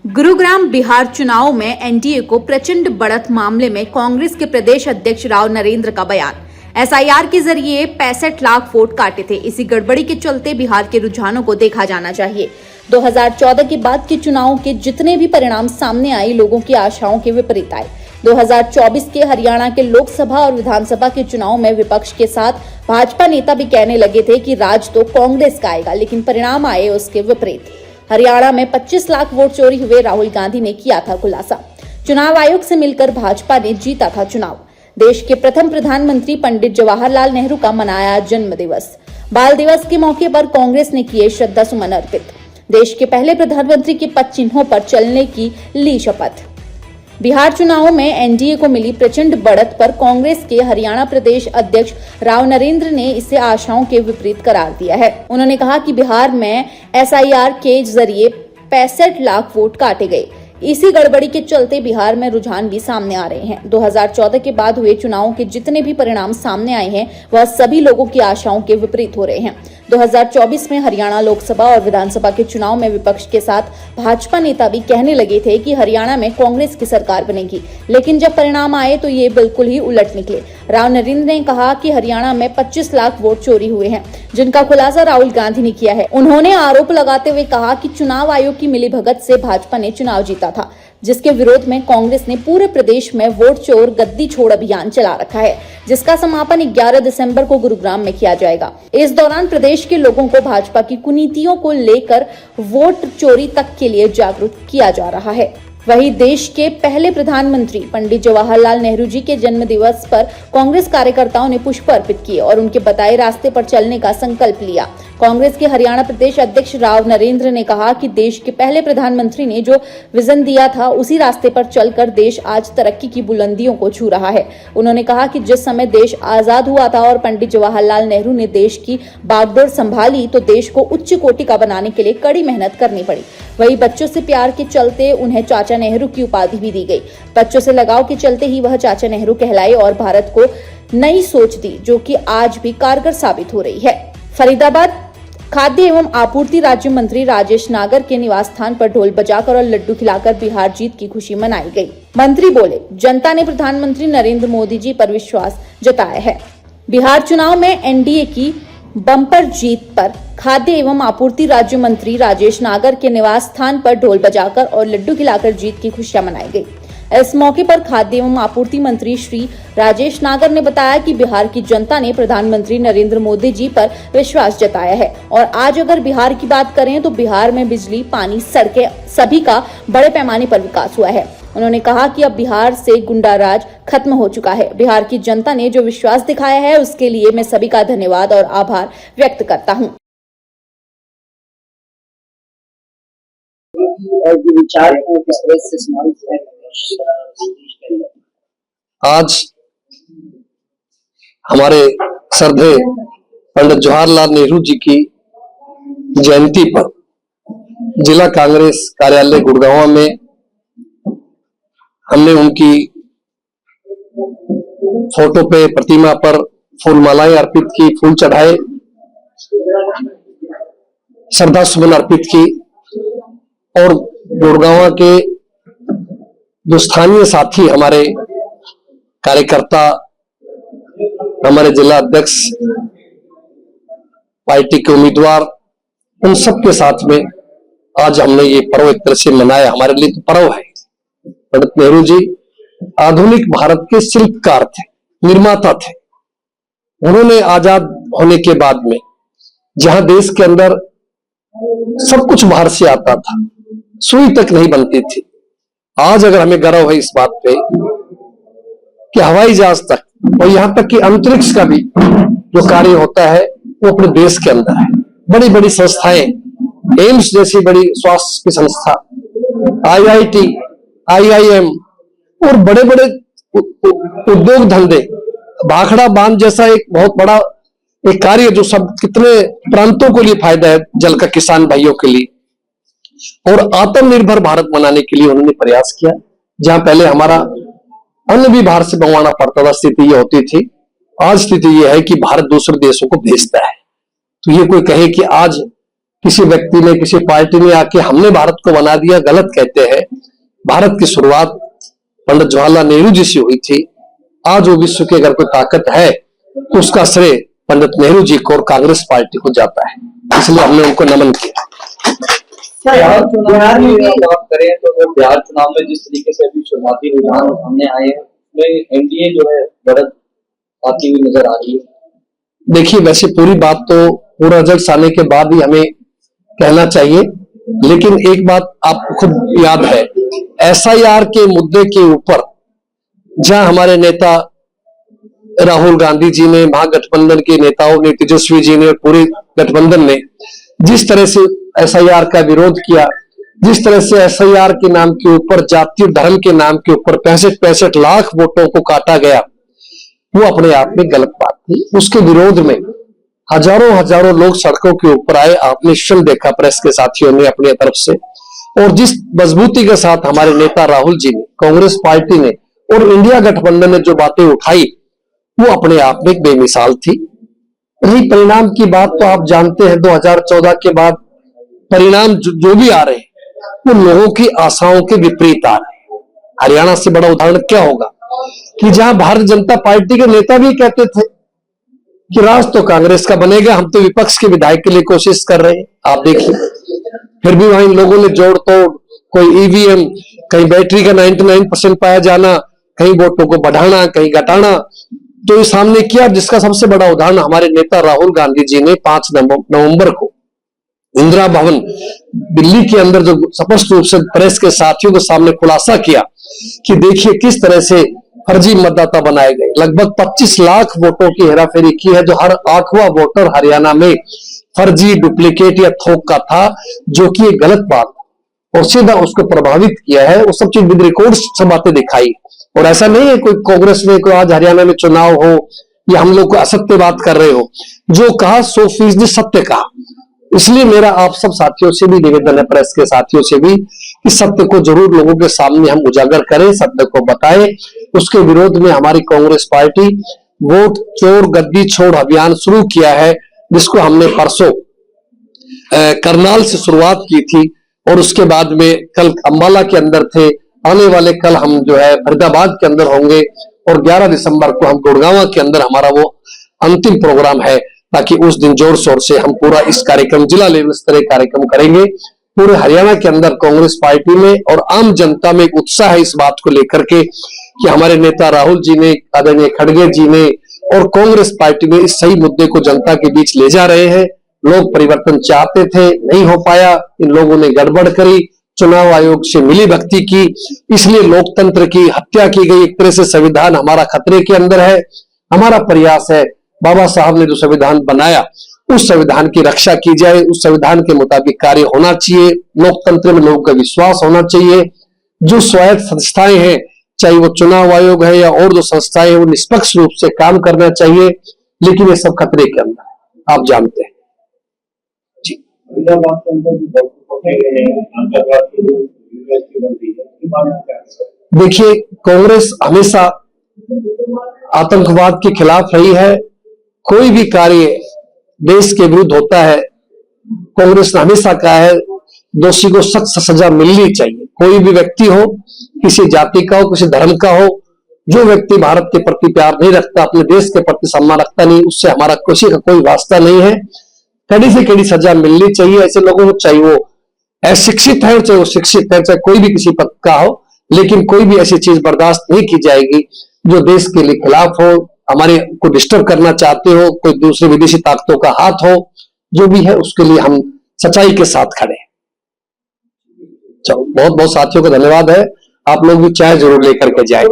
गुरुग्राम बिहार चुनाव में एनडीए को प्रचंड बढ़त मामले में कांग्रेस के प्रदेश अध्यक्ष राव नरेंद्र का बयान। एसआईआर के जरिए 65 लाख वोट काटे थे। इसी गड़बड़ी के चलते बिहार के रुझानों को देखा जाना चाहिए। 2014 के बाद के चुनाव के जितने भी परिणाम सामने आए, लोगों की आशाओं के विपरीत आए। 2024 के हरियाणा के लोकसभा और विधानसभा के चुनाव में विपक्ष के साथ भाजपा नेता भी कहने लगे थे कि राज तो कांग्रेस का आएगा, लेकिन परिणाम आए उसके विपरीत। हरियाणा में 25 लाख वोट चोरी हुए राहुल गांधी ने किया था खुलासा। चुनाव आयोग से मिलकर भाजपा ने जीता था चुनाव। देश के प्रथम प्रधानमंत्री पंडित जवाहरलाल नेहरू का मनाया जन्म दिवस। बाल दिवस के मौके पर कांग्रेस ने किए श्रद्धा सुमन अर्पित। देश के पहले प्रधानमंत्री के पद चिन्हों पर चलने की ली शपथ। बिहार चुनाव में एनडीए को मिली प्रचंड बढ़त पर कांग्रेस के हरियाणा प्रदेश अध्यक्ष राव नरेंद्र ने इसे आशाओं के विपरीत करार दिया है। उन्होंने कहा कि बिहार में एसआईआर के जरिए 65 लाख वोट काटे गए। इसी गड़बड़ी के चलते बिहार में रुझान भी सामने आ रहे हैं। 2014 के बाद हुए चुनावों के जितने भी परिणाम सामने आए हैं, वह सभी लोगों की आशाओं के विपरीत हो रहे हैं। 2024 में हरियाणा लोकसभा और विधानसभा के चुनाव में विपक्ष के साथ भाजपा नेता भी कहने लगे थे कि हरियाणा में कांग्रेस की सरकार बनेगी, लेकिन जब परिणाम आए तो ये बिल्कुल ही उलट निकले। राव नरेंद्र ने कहा कि हरियाणा में 25 लाख वोट चोरी हुए हैं, जिनका खुलासा राहुल गांधी ने किया है। उन्होंने आरोप लगाते हुए कहा कि चुनाव आयोग की मिलीभगत से भाजपा ने चुनाव जीता था, जिसके विरोध में कांग्रेस ने पूरे प्रदेश में वोट चोर गद्दी छोड़ अभियान चला रखा है, जिसका समापन 11 दिसंबर को गुरुग्राम में किया जाएगा। इस दौरान प्रदेश के लोगों को भाजपा की कुनीतियों को लेकर वोट चोरी तक के लिए जागरूक किया जा रहा है। वहीं देश के पहले प्रधानमंत्री पंडित जवाहरलाल नेहरू जी के जन्म दिवस पर कांग्रेस कार्यकर्ताओं ने पुष्प अर्पित किए और उनके बताए रास्ते पर चलने का संकल्प लिया। कांग्रेस के हरियाणा प्रदेश अध्यक्ष राव नरेंद्र ने कहा कि देश के पहले प्रधानमंत्री ने जो विजन दिया था, उसी रास्ते पर चलकर देश आज तरक्की की बुलंदियों को छू रहा है। उन्होंने कहा कि जिस समय देश आजाद हुआ था और पंडित जवाहरलाल नेहरू ने देश की बागडोर संभाली, तो देश को उच्च कोटि का बनाने के लिए कड़ी मेहनत करनी पड़ी। वही बच्चों से प्यार के चलते उन्हें चाचा नेहरू की उपाधि भी दी गई। बच्चों से लगाव के चलते ही वह चाचा नेहरू कहलाए और भारत को नई सोच दी, जो कि आज भी कारगर साबित हो रही है। फरीदाबाद खाद्य एवं आपूर्ति राज्य मंत्री राजेश नागर के निवास स्थान पर ढोल बजाकर और लड्डू खिलाकर बिहार जीत की खुशी मनाई गई। मंत्री बोले, जनता ने प्रधानमंत्री नरेंद्र मोदी जी पर विश्वास जताया है। बिहार चुनाव में एनडीए की बम्पर जीत पर खाद्य एवं आपूर्ति राज्य मंत्री राजेश नागर के निवास स्थान पर ढोल बजाकर और लड्डू खिलाकर जीत की खुशियां मनाई गई। इस मौके पर खाद्य एवं आपूर्ति मंत्री श्री राजेश नागर ने बताया कि बिहार की जनता ने प्रधानमंत्री नरेंद्र मोदी जी पर विश्वास जताया है और आज अगर बिहार की बात करें तो बिहार में बिजली, पानी, सड़कें सभी का बड़े पैमाने पर विकास हुआ है। उन्होंने कहा कि अब बिहार से गुंडाराज खत्म हो चुका है। बिहार की जनता ने जो विश्वास दिखाया है, उसके लिए मैं सभी का धन्यवाद और आभार व्यक्त करता हूँ। आज हमारे श्रद्धेय पंडित जवाहरलाल नेहरू जी की जयंती पर जिला कांग्रेस कार्यालय गुड़गांव में हमने उनकी फोटो पे, प्रतिमा पर फूलमालाएं अर्पित की, फूल चढ़ाए, श्रद्धा सुमन अर्पित की और गुड़गांव के जो स्थानीय साथी, हमारे कार्यकर्ता, हमारे जिला अध्यक्ष, पार्टी के उम्मीदवार, उन सब के साथ में आज हमने ये पर्व एक तरह से मनाया। हमारे लिए तो पर्व है। पंडित नेहरू जी आधुनिक भारत के शिल्पकार थे, निर्माता थे। उन्होंने आजाद होने के बाद में जहां देश के अंदर सब कुछ बाहर से आता था, सुई तक नहीं बनती थी, आज अगर हमें गर्व है इस बात पे कि हवाई जहाज तक और यहां तक कि अंतरिक्ष का भी जो कार्य होता है वो अपने देश के अंदर है। बड़ी बड़ी संस्थाएं, एम्स जैसी बड़ी स्वास्थ्य की संस्था, आईआईटी, आईआईएम और बड़े बड़े उद्योग धंधे, भाखड़ा बांध जैसा एक बहुत बड़ा एक कार्य जो सब कितने प्रांतों के लिए फायदा है, जल का किसान भाइयों के लिए, और आत्मनिर्भर भारत बनाने के लिए उन्होंने प्रयास किया। जहां पहले हमारा अन्न भी बाहर से मंगवाना पड़ता था, स्थिति ये होती थी, आज स्थिति ये है कि भारत दूसरे देशों को भेजता है। तो ये कोई कहे कि आज किसी व्यक्ति ने, किसी पार्टी ने आके हमने भारत को बना दिया, गलत कहते हैं। भारत की शुरुआत पंडित जवाहरलाल नेहरू जी से हुई थी। आज वो विश्व की अगर कोई ताकत है तो उसका श्रेय पंडित नेहरू जी को और कांग्रेस पार्टी को जाता है, इसलिए हमने उनको नमन किया। बिहार में बात करें तो बिहार चुनाव में जिस तरीके से अभी शुरुआती रुझान सामने आए हैं उसमें एनडीए जो है बढ़त आती हुई नजर आ रही है। देखिए, वैसे पूरी बात तो पूरा रिजल्ट आने के बाद ही हमें कहना चाहिए, लेकिन एक बात आपको खुद याद है, एसआईआर के मुद्दे के ऊपर जहां हमारे नेता राहुल गांधी जी ने, महागठबंधन के नेताओं ने, तेजस्वी जी ने, पूरे गठबंधन ने जिस तरह से एसआईआर का विरोध किया, जिस तरह से एसआईआर के नाम के ऊपर, जाति और धर्म के नाम के ऊपर 65 लाख वोटों को काटा गया, वो अपने आप में गलत बात थी। उसके विरोध में हजारों लोग सड़कों के ऊपर आए। आपने स्वयं देखा, प्रेस के साथियों ने अपनी तरफ से, और जिस मजबूती के साथ हमारे नेता राहुल जी ने, कांग्रेस पार्टी ने और इंडिया गठबंधन ने जो बातें उठाई, वो अपने आप में एक बेमिसाल थी। रही परिणाम की बात तो आप जानते हैं, 2014 के बाद परिणाम जो भी आ रहे हैं वो लोगों की आशाओं के विपरीत आ रहे हैं। हरियाणा से बड़ा उदाहरण क्या होगा कि जहां भारतीय जनता पार्टी के नेता भी कहते थे कि राज तो कांग्रेस का बनेगा, हम तो विपक्ष के विधायक के लिए कोशिश कर रहे हैं। आप देखिए, फिर भी वहीं लोगों ने जोड़ तोड़, कोई ईवीएम, कहीं बैटरी का 99% पाया जाना, कहीं वोटों को बढ़ाना, कहीं घटाना, तो ये सामने किया। जिसका सबसे बड़ा उदाहरण हमारे नेता राहुल गांधी जी ने 5 नवंबर को इंदिरा भवन दिल्ली के अंदर जो स्पष्ट रूप से प्रेस के साथियों के सामने खुलासा किया कि देखिए किस तरह से फर्जी मतदाता बनाए गए। लगभग 25 लाख वोटों की हेराफेरी की है, जो हर 8वां वोटर हरियाणा में फर्जी, डुप्लीकेट या थोक का था, जो कि एक गलत बात और सीधा उसको प्रभावित किया है। वो सब चीज विद रिकॉर्ड सब बातें दिखाई। और ऐसा नहीं है कोई कांग्रेस में कोई आज हरियाणा में चुनाव हो या हम लोग को असत्य बात कर रहे हो, जो कहा 100% सत्य कहा। इसलिए मेरा आप सब साथियों से भी निवेदन है, प्रेस के साथियों से भी, कि सत्य को जरूर लोगों के सामने हम उजागर करें, सत्य को बताएं। उसके विरोध में हमारी कांग्रेस पार्टी वोट चोर गद्दी छोड़ अभियान शुरू किया है, जिसको हमने परसों करनाल से शुरुआत की थी और उसके बाद में कल अंबाला के अंदर थे। आने वाले कल हम जो है फरीदाबाद के अंदर होंगे और 11 दिसंबर को हम गुड़गांव के अंदर हमारा वो अंतिम प्रोग्राम है, ताकि उस दिन जोर शोर से हम पूरा इस कार्यक्रम, जिला लेवल स्तरीय कार्यक्रम करेंगे। पूरे हरियाणा के अंदर कांग्रेस पार्टी में और आम जनता में एक उत्साह है इस बात को लेकर के कि हमारे नेता राहुल जी ने, आदरणीय खड़गे जी ने और कांग्रेस पार्टी में इस सही मुद्दे को जनता के बीच ले जा रहे हैं। लोग परिवर्तन चाहते थे, नहीं हो पाया, इन लोगों ने गड़बड़ करी, चुनाव आयोग से मिली भक्ति की, इसलिए लोकतंत्र की हत्या की गई। एक तरह से संविधान हमारा खतरे के अंदर है। हमारा प्रयास है बाबा साहब ने जो संविधान बनाया उस संविधान की रक्षा की जाए, उस संविधान के मुताबिक कार्य होना चाहिए। लोकतंत्र में लोगों का विश्वास होना चाहिए। जो स्वायत्त संस्थाएं हैं, चाहे वो चुनाव आयोग है या और जो संस्थाएं हैं, वो निष्पक्ष रूप से काम करना चाहिए। लेकिन ये सब खतरे के अंदर है, आप जानते हैं जी। देखिए, कांग्रेस हमेशा आतंकवाद के खिलाफ रही है। कोई भी कार्य देश के विरुद्ध होता है, कांग्रेस ने हमेशा कहा है दोषी को सख्त सजा मिलनी चाहिए। कोई भी व्यक्ति हो, किसी जाति का हो, किसी धर्म का हो, जो व्यक्ति भारत के प्रति प्यार नहीं रखता, अपने देश के प्रति सम्मान रखता नहीं, उससे हमारा किसी का कोई वास्ता नहीं है। कड़ी से कड़ी सजा मिलनी चाहिए ऐसे लोगों को, चाहे वो अशिक्षित है, चाहे वो शिक्षित है, चाहे कोई भी किसी पद का हो। लेकिन कोई भी ऐसी चीज बर्दाश्त नहीं की जाएगी जो देश के लिए खिलाफ हो, हमारे को डिस्टर्ब करना चाहते हो, कोई दूसरे विदेशी ताकतों का हाथ हो, जो भी है उसके लिए हम सच्चाई के साथ खड़े हैं। चलो, बहुत बहुत साथियों का धन्यवाद है। आप लोग भी चाय जरूर लेकर के जाएं।